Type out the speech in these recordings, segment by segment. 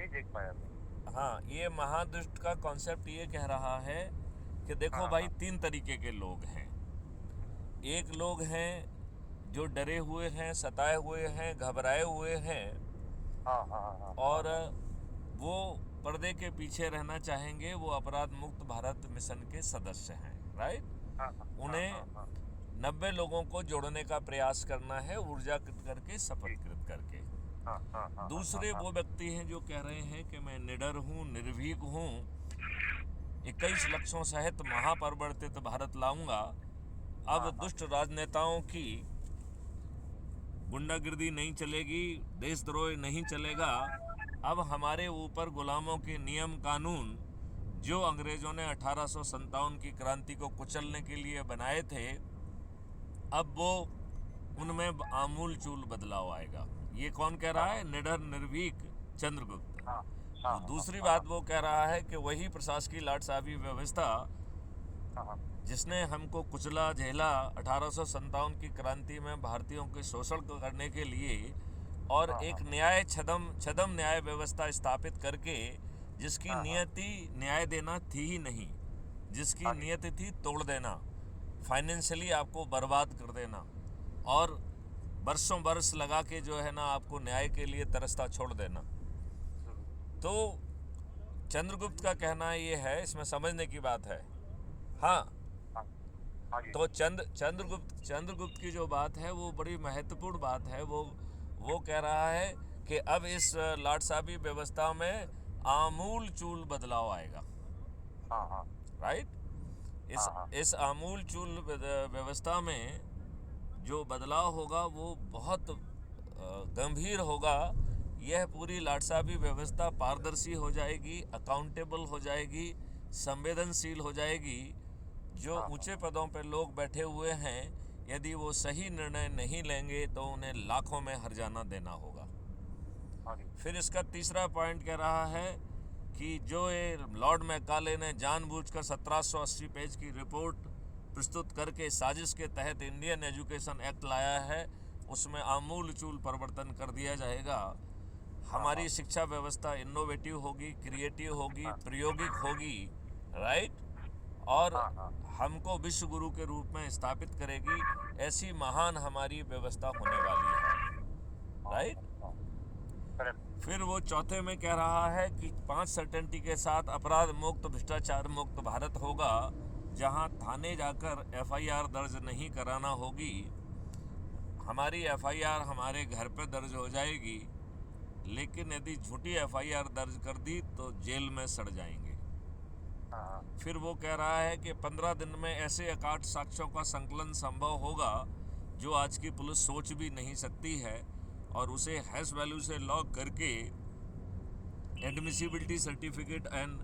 नहीं देख पाया मैं। हाँ, ये महादुष्ट का कॉन्सेप्ट ये कह रहा है कि देखो हाँ भाई, हाँ। 3 तरीके के लोग हैं। एक लोग हैं जो डरे हुए हैं, सताए हुए हैं, घबराए हुए हैं, हाँ हाँ हाँ हाँ और हाँ वो पर्दे के पीछे रहना चाहेंगे। वो अपराध मुक्त भारत मिशन के सदस्य हैं, हाँ राइट। हाँ हाँ हाँ उन्हें हाँ। 90 लोगों को जोड़ने का प्रयास करना है, ऊर्जा करके, जी। शपथकृत करके। हाँ हाँ हाँ हाँ हाँ दूसरे हाँ। वो व्यक्ति हैं जो कह रहे हैं कि मैं निडर हूँ, निर्भीक हूँ, 21 लक्षों सहित महापरिवर्तित भारत लाऊंगा। अब हाँ हाँ दुष्ट राजनेताओं की गुंडागिर्दी नहीं चलेगी, देशद्रोह नहीं चलेगा। अब हमारे ऊपर गुलामों के नियम कानून जो अंग्रेजों ने 1857 की क्रांति को कुचलने के लिए बनाए थे, अब वो उनमें आमूल चूल बदलाव आएगा। ये कौन कह रहा हाँ है? निडर निर्भीक चंद्रगुप्त। हाँ हाँ वो हाँ दूसरी हाँ बात वो कह रहा है कि वही प्रशासकीय लाट साहबी व्यवस्था हाँ हाँ जिसने हमको कुचला झेला 1857 की क्रांति में भारतीयों के शोषण को करने के लिए, और हाँ एक हाँ न्याय छदम छदम न्याय व्यवस्था स्थापित करके, जिसकी हाँ हाँ। नियति न्याय देना थी ही नहीं, जिसकी हाँ जी। नियति थी तोड़ देना, फाइनेंशियली आपको बर्बाद कर देना, और बरसों बरस लगा के जो है ना आपको न्याय के लिए तरसता छोड़ देना। हम्म, तो चंद्रगुप्त का कहना ये है, इसमें समझने की बात है। हाँ, हाँ हाँ जी। तो चंद्रगुप्त की जो बात है वो बड़ी महत्वपूर्ण बात है। वो कह रहा है कि अब इस लाट साहबी व्यवस्था में आमूल चूल बदलाव आएगा, हाँ हाँ राइट। इस हाँ हाँ इस आमूल चूल व्यवस्था में जो बदलाव होगा वो बहुत गंभीर होगा। यह पूरी लाट साहबी व्यवस्था पारदर्शी हो जाएगी, अकाउंटेबल हो जाएगी, संवेदनशील हो जाएगी। जो हाँ हाँ ऊंचे पदों पर लोग बैठे हुए हैं, यदि वो सही निर्णय नहीं लेंगे तो उन्हें लाखों में हर्जाना देना होगा। हाँ जी। फिर इसका तीसरा पॉइंट कह रहा है कि जो ये लॉर्ड मैकाले ने जानबूझकर 1780 पेज की रिपोर्ट प्रस्तुत करके साजिश के तहत इंडियन एजुकेशन एक्ट लाया है, उसमें आमूल चूल परिवर्तन कर दिया जाएगा। हाँ हाँ हमारी शिक्षा व्यवस्था इनोवेटिव होगी, क्रिएटिव होगी, हाँ प्रायोगिक होगी, राइट। और हाँ हाँ हमको विश्व गुरु के रूप में स्थापित करेगी। ऐसी महान हमारी व्यवस्था होने वाली है, हाँ राइट। हाँ। करेक्ट। फिर वो चौथे में कह रहा है कि 5 सर्टेनिटी के साथ अपराध मुक्त, भ्रष्टाचार मुक्त भारत होगा, जहां थाने जाकर एफआईआर दर्ज नहीं कराना होगी। हमारी एफआईआर हमारे घर पे दर्ज हो जाएगी, लेकिन यदि झूठी एफआईआर दर्ज कर दी तो जेल में सड़ जाएंगे। हाँ हाँ फिर वो कह रहा है कि 15 दिन में ऐसे अकाट साक्ष्यों का संकलन संभव होगा जो आज की पुलिस सोच भी नहीं सकती है, और उसे हैश वैल्यू से लॉक करके admissibility certificate and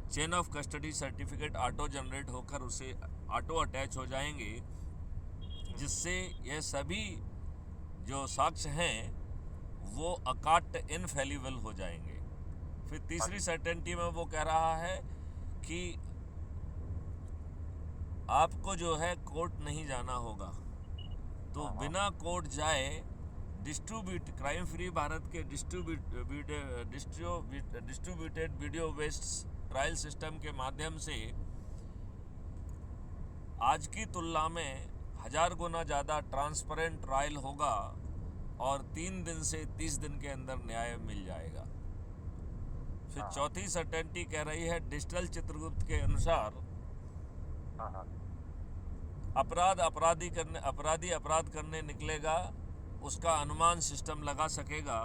chain of custody certificate auto generate होकर उसे ऑटो अटैच हो जाएंगे, जिससे ये सभी जो साक्ष्य हैं वो अकाट इनफेलिबल हो जाएंगे। फिर हाँ तीसरी जी। सर्टेनिटी में वो कह रहा है कि आपको जो है कोर्ट नहीं जाना होगा, तो हाँ हाँ बिना कोर्ट जाए क्राइम फ्री भारत के distributed video based trial system के माध्यम से आज की तुलना में 1000 गुना ज़्यादा ट्रांसपेरेंट ट्रायल होगा, और 3 दिन से 30 दिन के अंदर न्याय मिल जाएगा। फिर हाँ हाँ चौथी सर्टेनिटी कह रही है, डिजिटल चित्रगुप्त के अनुसार हाँ हाँ अपराधी अपराध करने निकलेगा, उसका अनुमान सिस्टम लगा सकेगा,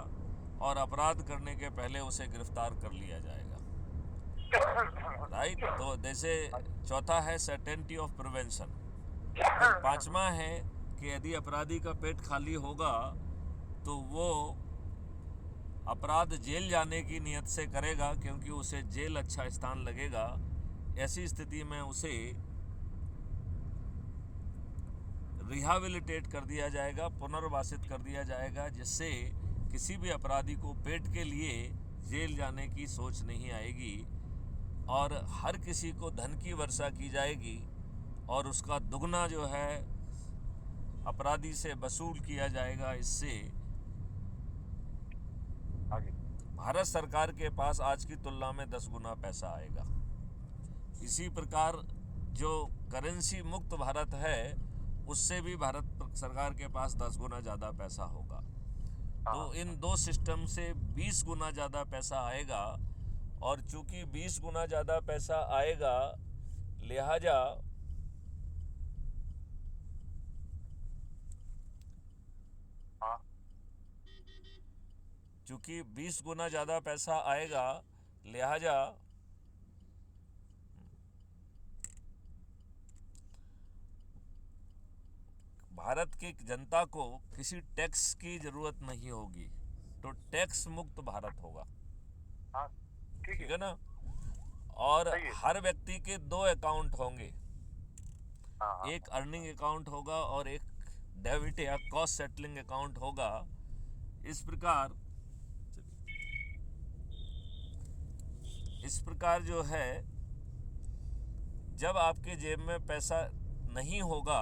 और अपराध करने के पहले उसे गिरफ्तार कर लिया जाएगा, राइट। तो जैसे हाँ जी। चौथा है सर्टेनिटी ऑफ प्रिवेंशन। फिर पांचवा है कि यदि अपराधी का पेट खाली होगा तो वो अपराध जेल जाने की नियत से करेगा, क्योंकि उसे जेल अच्छा स्थान लगेगा। ऐसी स्थिति में उसे रिहाबिलिटेट कर दिया जाएगा, पुनर्वासित कर दिया जाएगा, जिससे किसी भी अपराधी को पेट के लिए जेल जाने की सोच नहीं आएगी, और हर किसी को धन की वर्षा की जाएगी, और उसका दुगना जो है अपराधी से वसूल किया जाएगा। इससे हाँ जी। भारत सरकार के पास आज की तुलना में 10 गुना पैसा आएगा। इसी प्रकार जो करेंसी मुक्त भारत है उससे भी भारत सरकार के पास 10 गुना ज़्यादा पैसा होगा। तो इन दो सिस्टम से 20 गुना ज़्यादा पैसा आएगा, और चूंकि 20 गुना ज़्यादा पैसा आएगा लिहाजा चूंकि 20 गुना ज़्यादा पैसा आएगा लिहाजा भारत की जनता को किसी टैक्स की ज़रूरत नहीं होगी। तो टैक्स मुक्त भारत होगा। हाँ, ठीक है ना। और सही है। हर व्यक्ति के 2 अकाउंट होंगे, हाँ, एक अर्निंग अकाउंट होगा और एक डेबिट या कॉस्ट सेटलिंग अकाउंट होगा। इस प्रकार जो है, जब आपके जेब में पैसा नहीं होगा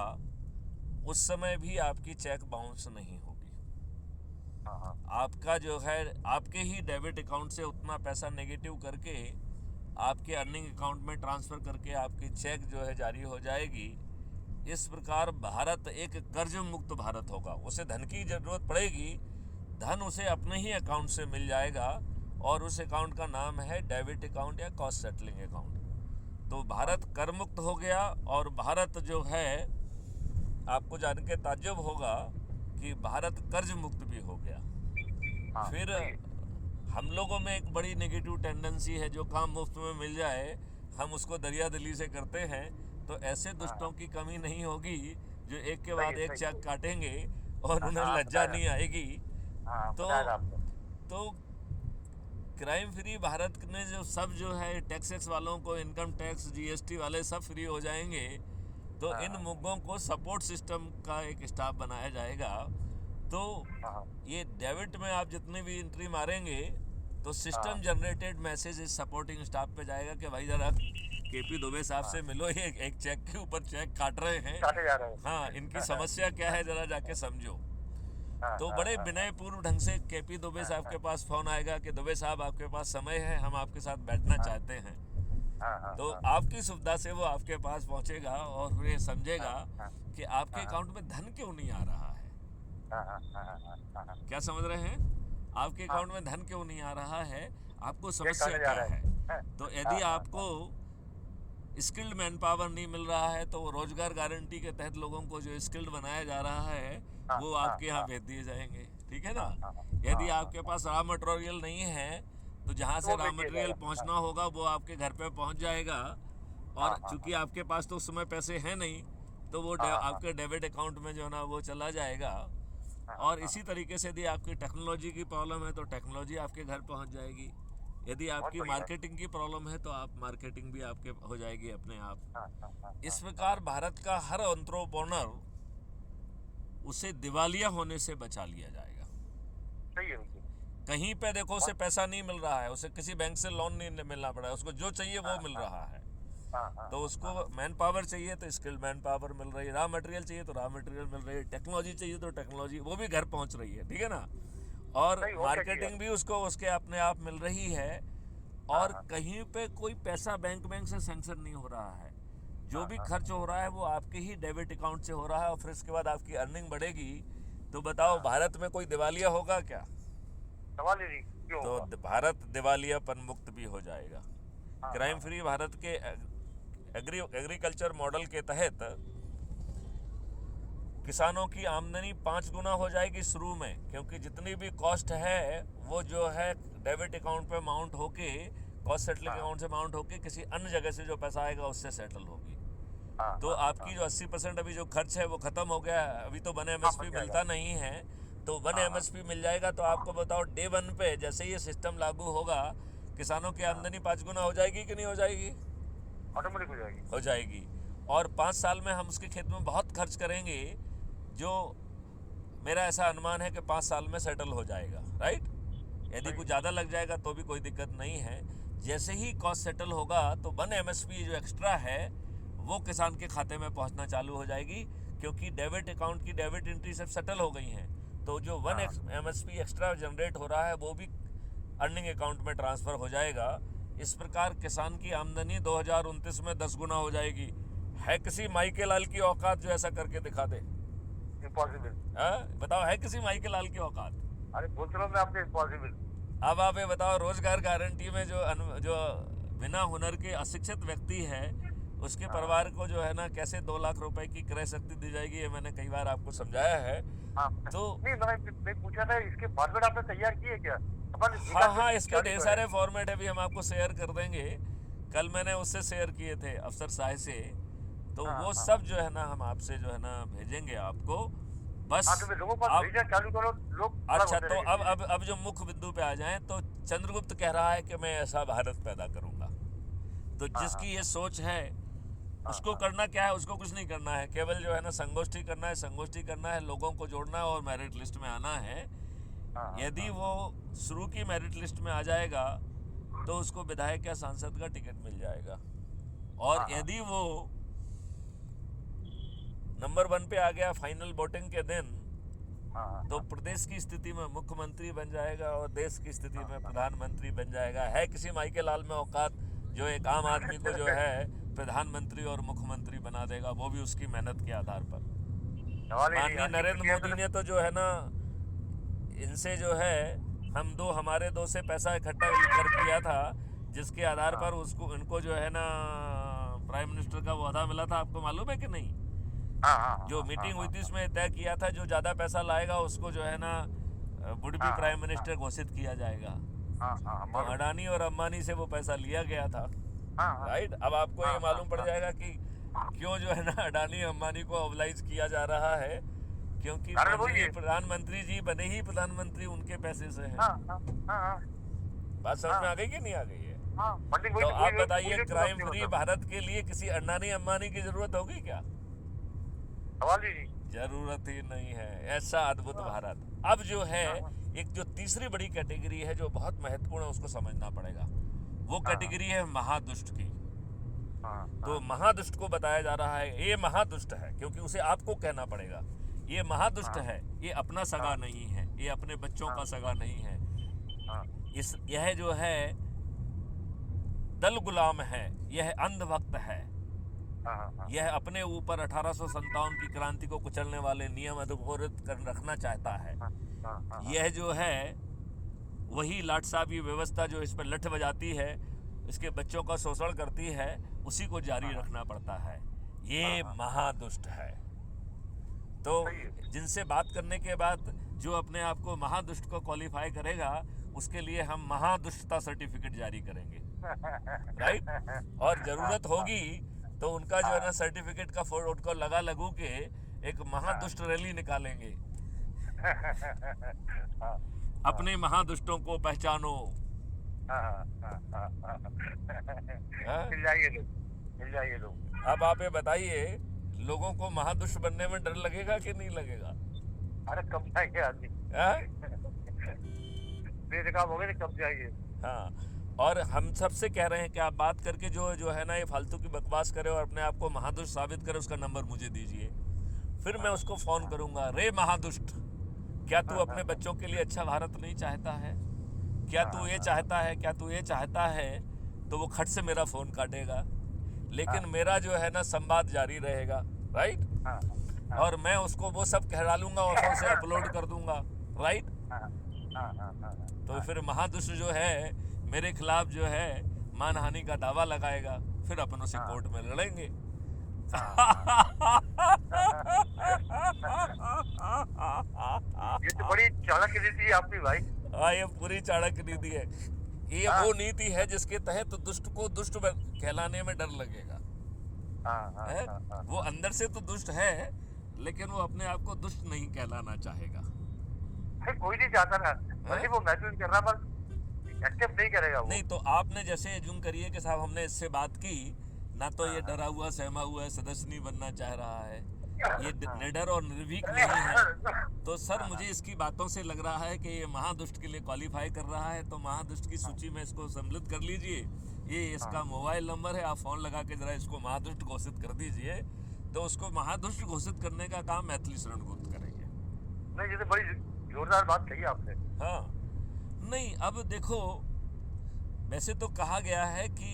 उस समय भी आपकी चेक बाउंस नहीं होगी। हाँ, आपका जो है आपके ही डेबिट अकाउंट से उतना पैसा नेगेटिव करके आपके अर्निंग अकाउंट में ट्रांसफ़र करके आपकी चेक जो है जारी हो जाएगी। इस प्रकार भारत एक कर्ज मुक्त भारत होगा। उसे धन की ज़रूरत पड़ेगी, धन उसे अपने ही अकाउंट से मिल जाएगा, और उस अकाउंट का नाम है डेबिट अकाउंट या कॉस्ट सेटलिंग अकाउंट। तो भारत कर मुक्त हो गया, और भारत जो है आपको जान के ताज्जुब होगा कि भारत कर्ज मुक्त भी हो गया। हाँ, फिर सही है। हम लोगों में एक बड़ी नेगेटिव टेंडेंसी है, जो काम मुफ्त में मिल जाए हम उसको दरिया दिली से करते हैं। तो ऐसे दुष्टों की कमी नहीं होगी जो एक के बाद एक चेक काटेंगे और उन्हें लज्जा नहीं आएगी। हाँ, तो बताया आपने। तो क्राइम फ्री भारत में जो सब जो है टैक्सेस वालों को, इनकम टैक्स, जीएसटी वाले सब फ्री हो जाएंगे। तो इन मुद्दों को सपोर्ट सिस्टम का एक स्टाफ बनाया जाएगा। तो हाँ, ये डेबिट में आप जितनी भी एंट्री मारेंगे तो सिस्टम जनरेटेड मैसेज इस सपोर्टिंग स्टाफ पे जाएगा कि भाई ज़रा केपी दुबे साहब से मिलो, ये एक चेक के ऊपर चेक काट रहे हैं। काटे जा रहे हैं। हाँ, इनकी समस्या क्या है ज़रा जाके समझो। हाँ, तो हाँ, बड़े हाँ, विनयपूर्ण ढंग से केपी दुबे साहब के पास फ़ोन आएगा कि दुबे साहब आपके पास समय है, हम आपके साथ बैठना चाहते हैं। हाँ, हाँ, तो हाँ, आपकी सुविधा से वो आपके पास पहुंचेगा और फिर ये समझेगा हाँ, कि आपके अकाउंट में धन क्यों नहीं आ रहा है। हाँ, हाँ, हाँ, हाँ, हाँ, क्या समझ रहे हैं? आपके अकाउंट में धन क्यों नहीं आ रहा है, आपको चेक समस्या काटे जा क्या रहे है। हैं। तो यदि आपको स्किल्ड मैन पावर नहीं मिल रहा है तो रोजगार गारंटी के तहत लोगों को जो स्किल्ड बनाया जा रहा है वो आपके यहाँ भेज दिए जाएंगे। ठीक है ना। यदि आपके पास रॉ मटेरियल नहीं है तो जहाँ से वो रॉ भेज दिया मटेरियल जाएगा। पहुँचना होगा वो आपके घर पे पहुँच जाएगा। और चूंकि आपके पास तो उस समय पैसे हैं नहीं तो वो आपके डेबिट अकाउंट में जो है ना वो चला जाएगा। और इसी तरीके से यदि आपकी टेक्नोलॉजी की प्रॉब्लम है तो टेक्नोलॉजी आपके घर पहुंच जाएगी। यदि आपकी बढ़िया। मार्केटिंग की प्रॉब्लम है तो आप मार्केटिंग भी आपके हो जाएगी अपने आप। हाँ, हाँ, हाँ, इस प्रकार भारत का हर एंटरप्रेन्योर उसे दिवालिया होने से बचा लिया जाएगा। सही है बिल्कुल। कहीं पे देखो उसे पैसा नहीं मिल रहा है, उसे किसी बैंक से लोन नहीं मिलना पड़ा है, उसको जो चाहिए वो मिल रहा है। हाँ, हाँ, तो उसको मैन पावर चाहिए तो स्किल्ड मैन पावर मिल रही है, रॉ मटेरियल चाहिए तो रॉ मटेरियल मिल रही है, टेक्नोलॉजी चाहिए तो टेक्नोलॉजी वो भी घर पहुंच रही है। ठीक है ना। और नहीं, वो क्या मार्केटिंग भी उसको उसके अपने आप मिल रही है। और कहीं पे कोई पैसा बैंक से सैंक्शन नहीं हो रहा है। जो भी खर्च हो रहा है वो आपके ही डेबिट अकाउंट से हो रहा है। और फिर इसके बाद आपकी अर्निंग बढ़ेगी। तो बताओ भारत में कोई दिवालिया होगा क्या? सवाल ही नहीं क्यों तो होगा? भारत दिवालियापन मुक्त भी हो जाएगा। हाँ, क्राइम फ्री भारत के एग्रीकल्चर मॉडल के तहत किसानों की आमदनी 5 गुना हो जाएगी शुरू में, क्योंकि जितनी भी कॉस्ट है वो जो है डेबिट अकाउंट पे माउंट होके, कॉस्ट सेटलिंग अकाउंट से माउंट होके किसी अन्य जगह से जो पैसा आएगा उससे सेटल होगी। हाँ, तो आपकी जो 80% अभी जो खर्च है वो खत्म हो गया। अभी तो 1 MSP मिलता नहीं है, तो 1 MSP मिल जाएगा। तो आपको बताओ डे 1 पे जैसे ये सिस्टम लागू होगा किसानों की आमदनी 5 गुना हो जाएगी कि नहीं हो जाएगी? ऑटोमेटिक हो जाएगी। हो जाएगी। और 5 साल में हम उसके खेत में बहुत खर्च करेंगे, जो मेरा ऐसा अनुमान है कि 5 साल में सेटल हो जाएगा। राइट। यदि कुछ ज़्यादा लग जाएगा तो भी कोई दिक्कत नहीं है। जैसे ही कॉस्ट सेटल होगा तो 1 MSP जो एक्स्ट्रा है वो किसान के खाते में पहुंचना चालू हो जाएगी, क्योंकि डेबिट अकाउंट की डेबिट एंट्री सब सेटल हो गई हैं। तो जो 1 MSP एक्स्ट्रा जनरेट हो रहा है वो भी अर्निंग अकाउंट में ट्रांसफ़र हो जाएगा। इस प्रकार किसान की आमदनी 2029 में 10 गुना हो जाएगी। है किसी माई के लाल की औकात जो ऐसा करके दिखा दे? इम्पॉसिबल। बताओ, है किसी माई के लाल की औकात? अरे बोल रहा हूँ मैं आपसे, इम्पॉसिबल। अब आप ये बताओ, रोजगार गारंटी में जो बिना हुनर के अशिक्षित व्यक्ति है उसके परिवार को जो है ना कैसे 2 लाख रुपए की क्रय शक्ति दी जाएगी, ये मैंने कई बार आपको समझाया है। हाँ, तो नहीं मैं पूछा था इसके फॉर्मेट आपने तैयार किए क्या? अपन हाँ, इसके ढेर सारे फॉर्मेट है, भी हम आपको शेयर कर देंगे। कल मैंने उससे शेयर किए थे अफसर साहब से, तो वो सब जो है ना हम आपसे जो है ना भेजेंगे आपको। बस तो लोगों को भेजना चालू करो, लोग। अच्छा, तो अब जो मुख्य बिंदु पे आ जाएं, तो चंद्रगुप्त कह रहा है कि मैं ऐसा भारत पैदा करूंगा। तो जिसकी ये सोच है उसको करना क्या है? उसको कुछ नहीं करना है, केवल जो है ना संगोष्ठी करना है, लोगों को जोड़ना है और मेरिट लिस्ट में आना है। यदि वो शुरू की मेरिट लिस्ट में आ जाएगा तो उसको विधायक या सांसद का टिकट मिल जाएगा। और यदि वो नंबर 1 पे आ गया फाइनल वोटिंग के दिन, तो प्रदेश की स्थिति में मुख्यमंत्री बन जाएगा और देश की स्थिति में प्रधानमंत्री बन जाएगा। है किसी माई के लाल में औकात जो एक आम आदमी को जो है प्रधानमंत्री और मुख्यमंत्री बना देगा, वो भी उसकी मेहनत के आधार पर। माननीय नरेंद्र मोदी ने तो जो है ना इनसे जो है हमारे दो से पैसा इकट्ठा कर किया था, जिसके आधार पर उसको इनको जो है ना प्राइम मिनिस्टर का ओहदा मिला था। आपको मालूम है कि नहीं? जो मीटिंग हुई थी उसमें तय किया था जो ज्यादा पैसा लाएगा उसको जो है ना वुड बी प्राइम मिनिस्टर घोषित किया जाएगा। तो अडानी और अंबानी से वो पैसा लिया गया था। राइट। अब आपको ये मालूम पड़ जाएगा कि क्यों जो है ना अडानी अंबानी को ऑबलाइज किया जा रहा है, क्योंकि प्रधानमंत्री जी बने ही प्रधानमंत्री उनके पैसे से हैं। बात समझ में आ गई कि नहीं आ गई है? तो आप बताइए, क्राइम फ्री भारत के लिए किसी अडानी अंबानी की जरूरत होगी क्या? जरूरत ही नहीं है। ऐसा अद्भुत भारत। अब जो है एक जो तीसरी बड़ी कैटेगरी है जो बहुत महत्वपूर्ण है, उसको समझना पड़ेगा। वो कैटेगरी है महादुष्ट की। तो महादुष्ट को बताया जा रहा है ये महादुष्ट है, क्योंकि उसे आपको कहना पड़ेगा ये महादुष्ट है। ये अपना सगा नहीं है, ये अपने बच्चों का सगा नहीं है। यह जो है दल गुलाम है, यह अंधभक्त है, यह अपने ऊपर 1857 की क्रांति को कुचलने वाले नियम अधिकृत कर रखना चाहता है। यह जो है वही लाट साहबी व्यवस्था जो इस पर लठ बजाती है, इसके बच्चों का शोषण करती है, उसी को जारी रखना पड़ता है। ये महादुष्ट है। तो जिनसे बात करने के बाद जो अपने आप को महादुष्ट को क्वालिफाई करेगा, उसके लिए हम महादुष्टता सर्टिफिकेट जारी करेंगे। राइट। और जरूरत होगी तो उनका जो है ना सर्टिफिकेट का फोटो लगू के एक महादुष्ट रैली निकालेंगे। अपने महादुष्टों को पहचानो। मिल जाइए लोग। अब आप ये बताइए, लोगों को महादुष्ट बनने में डर लगेगा कि नहीं लगेगा? अरे कब जाएंगे आदमी? बेनकाब हो गए, कब जाएंगे? हाँ। और हम सबसे कह रहे हैं कि आप बात करके जो है ना ये फालतू की बकवास करे और अपने आप को महादुष्ट साबित करे, उसका नंबर मुझे दीजिए, फिर मैं उसको फोन करूंगा। रे महादुष्ट, क्या तू अपने बच्चों के लिए अच्छा भारत नहीं चाहता है? क्या तू ये चाहता है? क्या तू ये चाहता है? तो वो खट से मेरा फोन काटेगा, लेकिन मेरा जो है ना संवाद जारी रहेगा। राइट। और मैं उसको वो सब कह डालूंगा और उसे अपलोड कर दूंगा। राइट। तो फिर महादुष्ट जो है मेरे खिलाफ जो है मानहानि का दावा लगाएगा, फिर अपन उसे कोर्ट में लड़ेंगे। ये तो बड़ी चाणक्य नीति है आपकी भाई। हाँ, ये पूरी चाणक्य नीति है। ये वो नीति है जिसके तहत दुष्ट को दुष्ट कहलाने में डर लगेगा। वो अंदर से तो दुष्ट है, लेकिन वो अपने आप को दुष्ट नहीं कहलाना चाहेगा। कोई नहीं चाहता ना, वो महसूस कर रहा, बस एक्सेप्ट नहीं करेगा वो। नहीं तो आपने जैसे एज्यूम करिए कि साहब हमने इससे बात की ना, तो ये डरा हुआ सहमा हुआ है, सदस्य नहीं बनना चाह रहा है, ये निडर और निर्भीक नहीं है, तो सर मुझे इसकी बातों से लग रहा है कि ये महादुष्ट के लिए क्वालिफाई कर रहा है। तो महादुष्ट की सूची में इसको सम्मिलित कर लीजिए। ये इसका मोबाइल नंबर है, आप फोन लगा के जरा इसको महादुष्ट घोषित कर दीजिए। तो उसको महादुष्ट घोषित करने का काम मैथिली शरण गुप्त करेंगे। नहीं, ये तो बड़ी जोरदार बात कही आपने। हाँ, नहीं, अब देखो, वैसे तो कहा गया है कि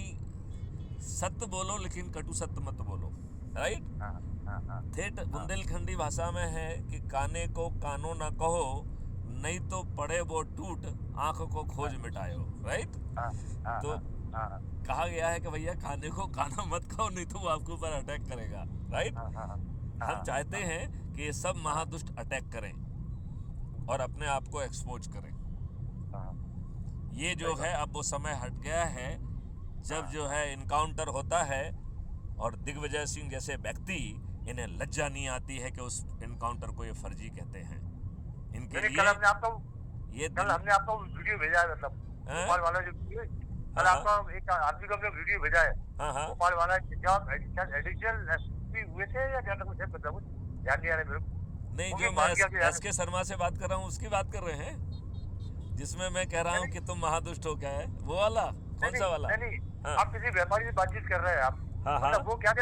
सत्य बोलो लेकिन कटु सत्य मत बोलो, राइट। हाँ हाँ हाँ ठेठ बुंदेलखंडी भाषा में है कि काने को कानो ना कहो, नहीं तो पड़े वो टूट, आंख को खोज मिटायो, राइट। हाँ हाँ तो हाँ हाँ कहा गया है कि भैया काने को काना मत कहो, नहीं तो वो आपके ऊपर अटैक करेगा, राइट। हाँ हाँ हम चाहते हैं कि ये सब महादुष्ट अटैक करें और अपने आप को एक्सपोज करें। हाँ, ये जो है अब वो समय हट गया है जब जो है इनकाउंटर होता है और दिग्विजय सिंह जैसे व्यक्ति, इन्हें लज्जा नहीं आती है कि उस इनकाउंटर को ये फर्जी कहते हैं। इनके नहीं, लिए कल हमने आपको ये कल हमने आपको वीडियो भेजा है, मतलब हैं? भोपाल वाला जो कल हाँ, आपका एक आदमी को हमने वीडियो भेजा है, हाँ हाँ भोपाल वाला, जब एडिशनल एसपी हुए थे या क्या था, कुछ है, मतलब कुछ ध्यान नहीं आ रहा है मेरे को। नहीं, वो जो भी मैं मान गया कि यार- एस के शर्मा से बात कर रहा हूँ उसकी बात कर रहे हैं, जिसमें मैं कह रहा हूँ कि तुम महादुष्ट हो, क्या है वो वाला, कौन सा वाला? नहीं, हाँ आप किसी व्यापारी से बातचीत कर रहे हैं आप, हाँ हाँ मतलब वो क्या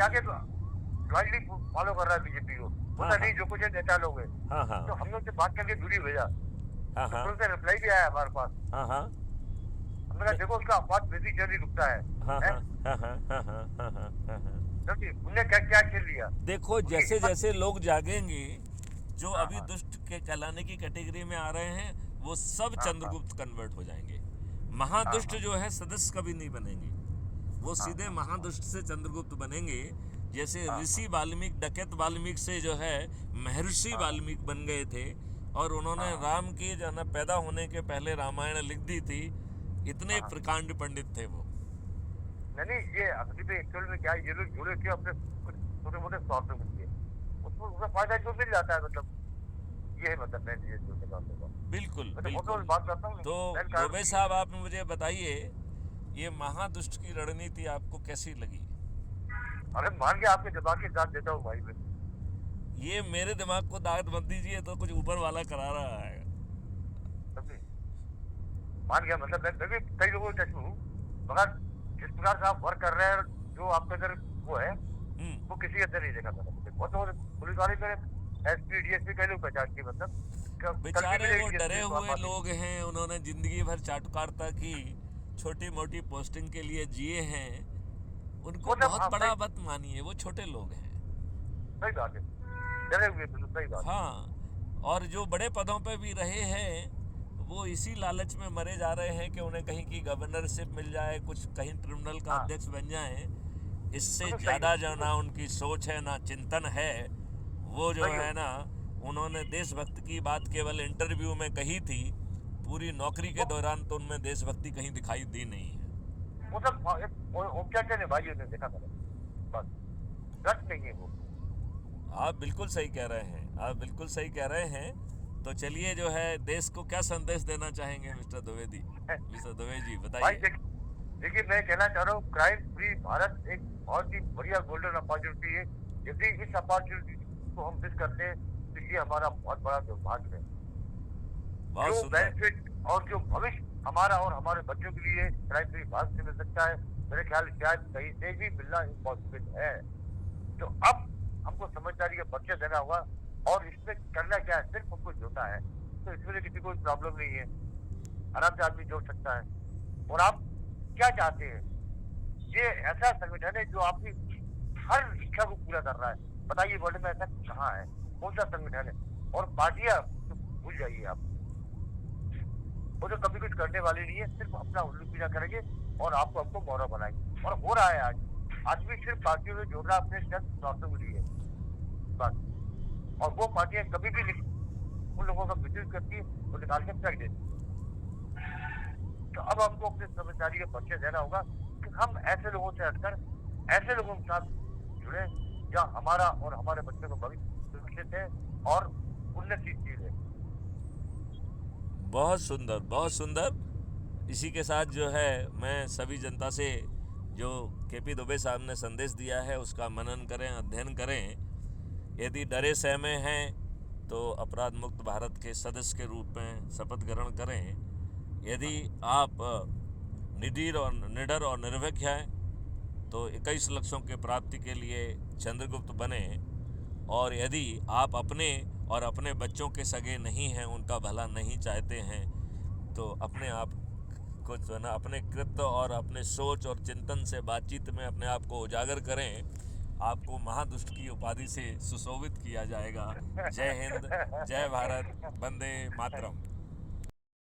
के ब्लाइंडली फॉलो कर रहा है बीजेपी को, हाँ, पता नहीं जो कुछ है नेता लोग है। हाँ हाँ तो हम लोग से बात करके वीडियो भेजा, हाँ हाँ तो उसका रिप्लाई भी आया हमारे पास। हाँ हाँ हमने कहा देखो उसका अपवाद बेसिक जल्दी रुकता है, हाँ हैं? हाँ हाँ हाँ हाँ हाँ हाँ हाँ हाँ। क्योंकि उनने क्या क्या खेल लिया। देखो, जैसे जैसे लोग जागेंगे, जो हाँ, अभी हाँ। दुष्ट के कहलाने की कैटेगरी में आ रहे हैं, वो सब हाँ, चंद्रगुप्त कन्वर्ट हो जाएंगे। महादुष्ट हाँ, जो है सदस्य कभी नहीं बनेंगे, वो सीधे महादुष्ट से चंद्रगुप्त बनेंगे। जैसे हाँ, ऋषि वाल्मीकि, डकैत वाल्मीकि से जो है महर्षि वाल्मीकि बन गए थे, और उन्होंने हाँ, राम की जो है ना पैदा होने के पहले रामायण लिख दी थी। इतने हाँ। प्रकांड पंडित थे वो। नहीं, ये असली में एक्चुअल में क्या है, ये लोग जुड़े क्यों अपने छोटे मोटे स्वार्थ में मिलते हैं, उसको उसका फायदा जो मिल जाता है, मतलब ये है, मतलब मैं ये जुड़ने का मतलब। बिल्कुल मैं तो बिल्कुल। बात करता हूँ तो पहले कारण दुबे साहब, आप मुझे बताइए, ये महादुष्ट की रणनीति आपको कैसी लगी? अरे मान के आपके दिमाग के साथ देता हूँ भाई मैं, ये मेरे दिमाग को दाग मत दीजिए, तो कुछ ऊपर वाला करा रहा है। समझे? मान गया, मतलब मैं भी कई लोगों के टच में हूँ, मगर जिस प्रकार से आप वर्क कर रहे हैं, जो आपके अंदर वो है, वो किसी के अंदर नहीं देखा मैंने। बहुत तो पुलिस वाले मेरे एसपी डीएसपी कई लोग पहचान के, मतलब बेचारे वो डरे हुए लोग हैं, उन्होंने जिंदगी भर चाटुकारिता की, छोटी मोटी पोस्टिंग के लिए जिए हैं, उनको बहुत बड़ा मत मानिए, वो छोटे लोग हैं। सही बात है, डरे हुए, बिल्कुल सही बात। हाँ, और जो बड़े पदों पे भी रहे हैं, वो इसी लालच में मरे जा रहे हैं कि उन्हें कहीं की गवर्नरशिप मिल जाए, कुछ कहीं ट्रिब्यूनल का अध्यक्ष बन जाए। इससे ज़्यादा जो ना उनकी सोच है, ना चिंतन है। वो जो है ना, उन्होंने देशभक्ति की बात केवल इंटरव्यू में कही थी, पूरी नौकरी के दौरान तो उनमें देशभक्ति कहीं दिखाई दी नहीं है। वो सब क्या भाई ने देखा मैंने, बस गट नहीं है वो। आप बिल्कुल सही कह रहे हैं, आप बिल्कुल सही कह रहे हैं। तो चलिए, जो है देश को क्या संदेश देना चाहेंगे मिस्टर द्विवेदी? मिस्टर द्विवेदी जी बताइए। देखिए, मैं कहना चाह रहा हूँ, क्राइम फ्री भारत एक बहुत ही बढ़िया गोल्डन अपॉर्चुनिटी है। यदि इस अपॉर्चुनिटी को हम मिस करते हैं तो ये हमारा बहुत बड़ा दुर्भाग्य है। जो बेनिफिट और जो भविष्य हमारा और हमारे बच्चों के लिए क्राइम फ्री भारत से मिल सकता है, मेरे ख्याल शायद कहीं से भी मिलना इम्पॉसिबल है। तो अब हमको समझदारी का परिचय देना होगा, और इसमें करना क्या है, सिर्फ हमको जोड़ना है। तो इसमें किसी को प्रॉब्लम नहीं है, आराम से आदमी जोड़ सकता है। और आप क्या चाहते हैं? ये ऐसा संगठन है जो आपकी हर इच्छा को पूरा कर रहा है। बताइए वर्ल्ड में ऐसा कहाँ है, कौन सा संगठन है? और पार्टियां तो भूल जाइए आप, वो तो कभी कुछ करने वाली नहीं है, सिर्फ अपना उल्लू पीछा करेंगे और आपको हमको मोहरा बनाएंगे। और हो रहा है आज भी सिर्फ पार्टियों में जोड़ना अपने स्वार्थों के लिए बस। और वो पार्टियां कभी भी उन लोगों का मिसयूज करती है, वो निकाल के फेंक देती। तो अब हमको अपनी समझदारी का परिचय देना होगा कि हम ऐसे लोगों से हटकर ऐसे लोगों के साथ जुड़े जहाँ हमारा और हमारे बच्चों का भविष्य सुरक्षित है और उन्नतिशील है। बहुत सुंदर, बहुत सुंदर। इसी के साथ जो है मैं सभी जनता से, जो केपी दुबे साहब ने संदेश दिया है, उसका मनन करें, अध्ययन करें। यदि डरे सहमे हैं तो अपराध मुक्त भारत के सदस्य के रूप में शपथ ग्रहण करें। यदि आप निडर और निर्भीक हैं तो 21 लक्ष्यों के प्राप्ति के लिए चंद्रगुप्त बने। और यदि आप अपने और अपने बच्चों के सगे नहीं हैं, उनका भला नहीं चाहते हैं, तो अपने आप को जो है ना अपने कृत्य और अपने सोच और चिंतन से बातचीत में अपने आप को उजागर करें, आपको महादुष्ट की उपाधि से सुशोभित किया जाएगा। जय हिंद, जय भारत, वंदे मातरम।